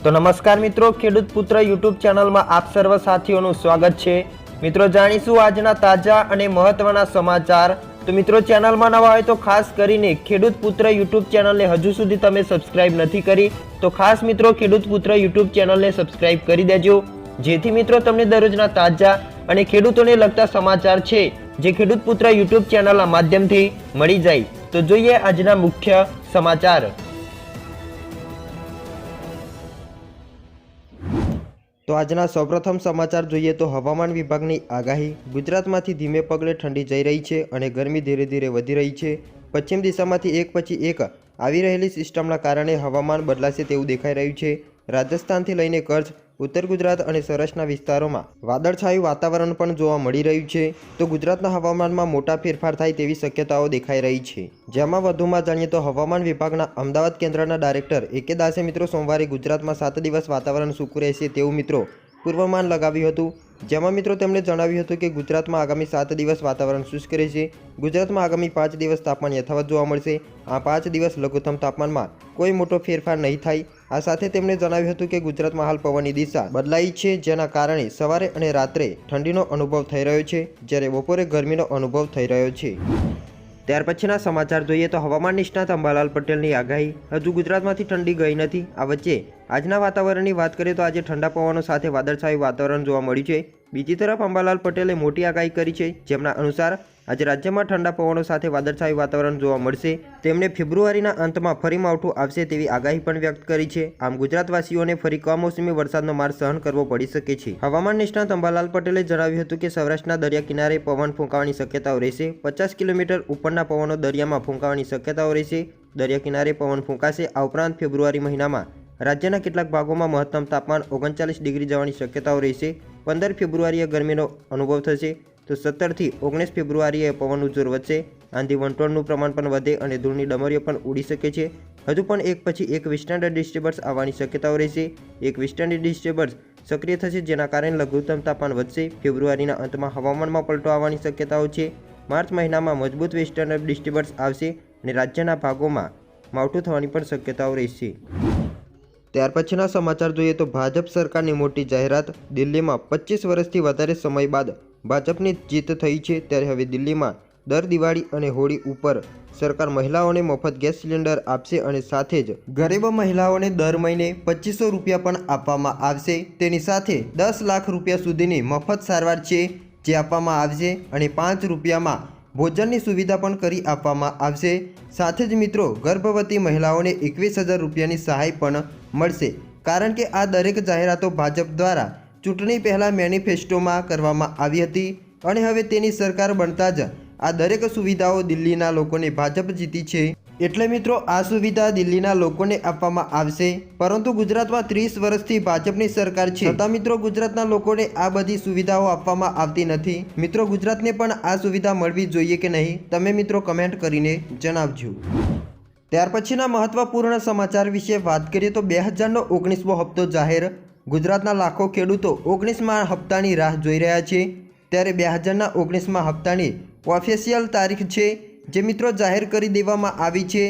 तो नमस्कार मित्रों, खेडूत पुत्र यूट्यूब चैनल में आप सर्व साथीओનું स्वागत છે। मित्रों जाणीशुं આજના તાજા અને મહત્વના સમાચાર। तो मित्रों चैनल में नवा હોય तो खास કરીને ખેડૂત પુત્ર यूट्यूब चैनल ने हजू सुधी तमे सब्सक्राइब नहीं करी तो खास मित्रों ખેડૂત પુત્ર यूट्यूब चैनल ने सब्सक्राइब કરી દેજો, જેથી મિત્રો તમને દરરોજના તાજા અને ખેડૂતોને લગતા સમાચાર છે જે ખેડૂત પુત્ર यूट्यूब ચેનલના માધ્યમથી મળી જાય। તો જોઈએ આજના મુખ્ય સમાચાર। तो आजना सौप्रथम समाचार જોઈએ तो हवामान विभागની आगाही। गुजरातमांथी धीमे पगले ठंडी जई रही है और गर्मी धीरे धीरे वधी रही है। पश्चिम दिशामांथी एक पछी एक आवी रहेली सिस्टमना कारणे हवामान बदलाशे तेवुं देखाई रह्युं छे। राजस्थानथी लईने कच्छ, उत्तर गुजरात और सौराष्ट्રના વિસ્તારોમાં વાદળછાયું વાતાવરણ પણ જોવા મળી રહ્યું છે। તો ગુજરાતના હવામાનમાં મોટા ફેરફાર થાય તેવી શક્યતાઓ દેખાઈ રહી છે। જેમાં વધુમાં જાણીએ તો હવામાન વિભાગના અમદાવાદ કેન્દ્રના ડાયરેક્ટર એ.કે. દાસે મિત્રો સોમવારે ગુજરાતમાં 7 દિવસ વાતાવરણ સૂકું રહેશે તેવું મિત્રો પૂર્વાનુમાન લગાવ્યું હતું। જેમાં મિત્રો તેમણે જણાવ્યું હતું કે ગુજરાતમાં આગામી 7 દિવસ વાતાવરણ શુષ્ક રહેશે। ગુજરાતમાં આગામી 5 દિવસ તાપમાન યથાવત જોવા મળશે। આ 5 દિવસ લઘુત્તમ તાપમાનમાં કોઈ મોટો ફેરફાર નહીં થાય। આ સાથે તેમણે જણાવ્યું હતું કે ગુજરાતમાં હાલ પવનની દિશા બદલાઈ છે, જેના કારણે સવારે અને રાત્રે ઠંડીનો અનુભવ થઈ રહ્યો છે, જ્યારે બપોરે ગરમીનો અનુભવ થઈ રહ્યો છે। ત્યાર પછીના સમાચાર જોઈએ તો હવામાન નિષ્ણાત અંબાલાલ પટેલની આગાહી। હજુ ગુજરાતમાંથી ઠંડી ગઈ નથી। આ વચ્ચે આજના વાતાવરણની વાત કરીએ તો આજે ઠંડા પવનો સાથે વાદળછાયું વાતાવરણ જોવા મળ્યું છે। બીજી તરફ અંબાલાલ પટેલે મોટી આગાહી કરી છે, જેમના અનુસાર આજે રાજ્યમાં ઠંડા પવનો સાથે વાદળછાયું વાતાવરણ જોવા મળશે। તેમણે ફેબ્રુઆરીના અંતમાં ફરી માવઠું આવશે તેવી આગાહી પણ વ્યક્ત કરી છે। આમ ગુજરાતવાસીઓને ફરી કમોસમી વરસાદનો માર સહન કરવો પડી શકે છે। હવામાન નિષ્ણાત અંબાલાલ પટેલે જણાવ્યું હતું કે સૌરાષ્ટ્રના દરિયા કિનારે પવન ફૂંકાવાની શક્યતાઓ રહેશે। 50 કિલોમીટર ઉપરના પવનો દરિયામાં ફૂંકાવાની શક્યતાઓ રહેશે। દરિયા કિનારે પવન ફૂંકાશે। આ ઉપરાંત ફેબ્રુઆરી મહિનામાં રાજ્યના કેટલાક ભાગોમાં મહત્તમ તાપમાન 39 ડિગ્રી જવાની શક્યતાઓ રહેશે। 15 ફેબ્રુઆરીએ ગરમીનો અનુભવ થશે તો 17 થી 19 ફેબ્રુઆરીએ પવનનું જોર વધશે। આંધી વંટોળનું પ્રમાણ પણ વધે અને ધૂળની ડમરીઓ પણ ઉડી શકે છે। હજુ પણ એક પછી એક વેસ્ટર્ન ડિસ્ટર્બન્સ આવવાની શક્યતાઓ રહેશે। એક વેસ્ટર્ન ડિસ્ટર્બન્સ સક્રિય થશે, જેના કારણે લઘુત્તમ તાપમાન વધશે। ફેબ્રુઆરીના અંતમાં હવામાનમાં પલટો આવવાની શક્યતાઓ છે। માર્ચ મહિનામાં મજબૂત વેસ્ટર્ન ડિસ્ટર્બન્સ આવશે અને રાજ્યના ભાગોમાં માવઠું થવાની પણ શક્યતાઓ રહેશે। ત્યાર પછીના સમાચાર જોઈએ તો ભાજપ સરકારની મોટી જાહેરાત। દિલ્હીમાં 25 વર્ષથી વધારે સમય બાદ ભાજપની જીત થઈ છે, ત્યારે હવે દિલ્હીમાં દર દિવાળી અને હોળી ઉપર સરકાર મહિલાઓને મફત ગેસ સિલિન્ડર આપશે અને સાથે જ ગરીબ મહિલાઓને દર મહિને 2500 રૂપિયા પણ આપવામાં આવશે। તેની સાથે 10 લાખ રૂપિયા સુધીની મફત સારવાર છે જે આપવામાં આવશે અને 5 રૂપિયામાં ભોજનની સુવિધા પણ કરી આપવામાં આવશે। સાથે જ મિત્રો ગર્ભવતી મહિલાઓને 21,000 રૂપિયાની સહાય પણ મળશે, કારણ કે આ દરેક જાહેરાતો ભાજપ દ્વારા ચૂંટણી પહેલાં મેનિફેસ્ટોમાં કરવામાં આવી હતી અને હવે તેની સરકાર બનતા જ આ દરેક સુવિધાઓ દિલ્હીના લોકોને ભાજપ જીતી છે, એટલે મિત્રો આ સુવિધા દિલ્હીના લોકોને આપવામાં આવશે। પરંતુ ગુજરાતમાં 30 વર્ષથી ભાજપની સરકાર છે, છતાં મિત્રો ગુજરાતના લોકોને આ બધી સુવિધાઓ આપવામાં આવતી નથી। મિત્રો ગુજરાતને પણ આ સુવિધા મળવી જોઈએ કે નહીં, તમે મિત્રો કમેન્ટ કરીને જણાવજો। ત્યાર પછીના મહત્વપૂર્ણ સમાચાર વિશે વાત કરીએ તો 2019મો હપ્તો જાહેર। ગુજરાતના લાખો ખેડૂતો 19મા હપ્તાની રાહ જોઈ રહ્યા છે, ત્યારે 2019મા હપ્તાની ઓફિશિયલ તારીખ છે જે મિત્રો જાહેર કરી દેવામાં આવી છે।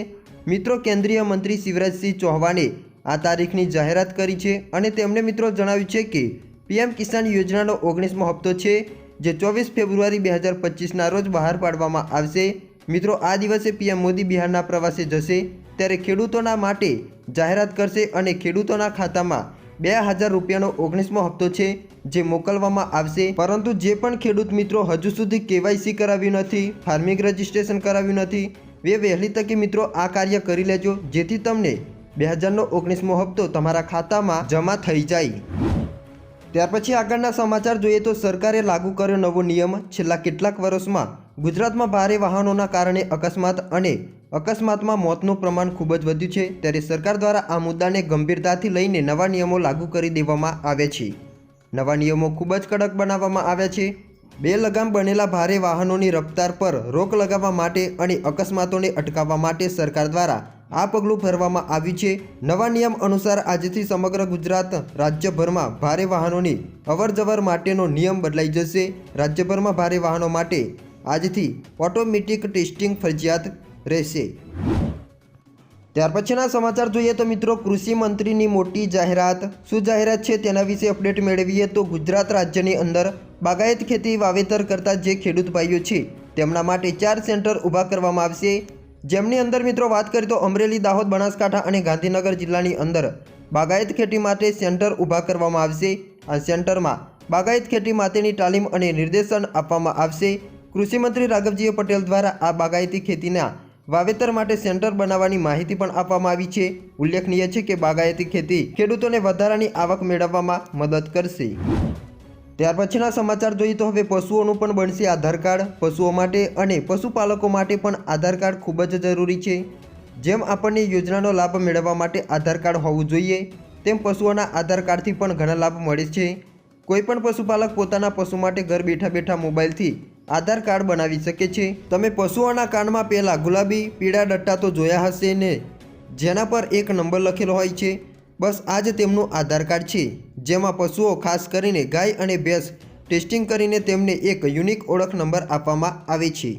મિત્રો કેન્દ્રીય મંત્રી શિવરાજસિંહ ચૌહાણે આ તારીખની જાહેરાત કરી છે અને તેમણે મિત્રો જણાવ્યું છે કે પીએમ કિસાન યોજનાનો 19મો હપ્તો છે જે 24 ફેબ્રુઆરી 2025ના રોજ બહાર પાડવામાં આવશે। મિત્રો આ દિવસે પીએમ મોદી બિહારના પ્રવાસે જશે, ત્યારે ખેડૂતોના માટે જાહેરાત કરશે અને ખેડૂતોના ખાતામાં 2000 રૂપિયાનો 19મો હપ્તો છે જે મોકલવામાં આવશે। પરંતુ જે પણ ખેડૂત મિત્રો હજુ સુધી કેવાયસી કરાવ્યું નથી, ફાર્મિંગ રજિસ્ટ્રેશન કરાવ્યું નથી, એ વહેલી તકે મિત્રો આ કાર્ય કરી લેજો, જેથી તમને 2000નો 19મો હપ્તો તમારા ખાતામાં જમા થઈ જાય। ત્યાર પછી આગળના સમાચાર જોઈએ તો સરકારે લાગુ કર્યો નવો નિયમ। છેલ્લા કેટલાક વર્ષમાં ગુજરાતમાં ભારે વાહનોના કારણે અકસ્માત અને અકસ્માતમાં મોતનું પ્રમાણ ખૂબ જ વધ્યું છે, ત્યારે સરકાર દ્વારા આ મુદ્દાને ગંભીરતાથી લઈને નવા નિયમો લાગુ કરી દેવામાં આવ્યા છે। નવા નિયમો ખૂબ જ કડક બનાવવામાં આવ્યા છે। બેલગામ બનેલા ભારે વાહનોની રફતાર પર રોક લગાવવા માટે અને અકસ્માતોને અટકાવવા માટે સરકાર દ્વારા આ પગલું ભરવામાં આવ્યું છે। નવા નિયમ અનુસાર આજથી સમગ્ર ગુજરાત રાજ્યભરમાં ભારે વાહનોની અવરજવર માટેનો નિયમ બદલાઈ જશે। રાજ્યભરમાં ભારે વાહનો માટે આજથી ઓટોમેટિક ટેસ્ટિંગ ફરજિયાત રહેશે। ત્યાર પછીના સમાચાર જોઈએ તો મિત્રો, કૃષિ મંત્રીની મોટી જાહેરાત. શું જાહેરાત છે તેના વિશે અપડેટ મેળવીએ તો, ગુજરાત રાજ્યની અંદર બાગાયત ખેતી વાવેતર કરતા જે ખેડૂત ભાઈઓ છે તેમના માટે 4 સેન્ટર ઊભા કરવામાં આવશે. જેમની અંદર મિત્રો વાત કરીએ તો અમરેલી, દાહોદ, બનાસકાંઠા અને ગાંધીનગર જિલ્લાની અંદર બાગાયત ખેતી માટે સેન્ટર ઊભા કરવામાં આવશે. આ સેન્ટરમાં બાગાયત ખેતી માટેની તાલીમ અને નિર્દેશન આપવામાં આવશે. કૃષિમંત્રી રાઘવજી પટેલ દ્વારા આ બાગાયતી ખેતીના વાવેતર માટે સેન્ટર બનાવવાની માહિતી પણ આપવામાં આવી છે. ઉલ્લેખનીય છે કે બાગાયતી ખેતી ખેડૂતોને વધારાની આવક મેળવવામાં મદદ કરશે. ત્યાર પછીના સમાચાર જોઈએ તો હવે પશુઓનું પણ બનશે આધાર કાર્ડ. પશુઓ માટે અને પશુપાલકો માટે પણ આધાર કાર્ડ ખૂબ જ જરૂરી છે. જેમ આપણને યોજનાનો લાભ મેળવવા માટે આધાર કાર્ડ હોવું જોઈએ, તેમ પશુઓના આધાર કાર્ડથી પણ ઘણા લાભ મળે છે. કોઈપણ પશુપાલક પોતાના પશુ માટે ઘર બેઠા બેઠા મોબાઈલથી આધાર કાર્ડ બનાવી શકે છે. તમે પશુઓના કાનમાં પહેલાં ગુલાબી પીળા ડટ્ટા તો જોયા હશે ને, જેના પર એક નંબર લખેલો હોય છે. બસ આ જ તેમનું આધાર કાર્ડ છે, જેમાં પશુઓ ખાસ કરીને ગાય અને ભેંસ ટેસ્ટિંગ કરીને તેમને એક યુનિક ઓળખ નંબર આપવામાં આવે છે.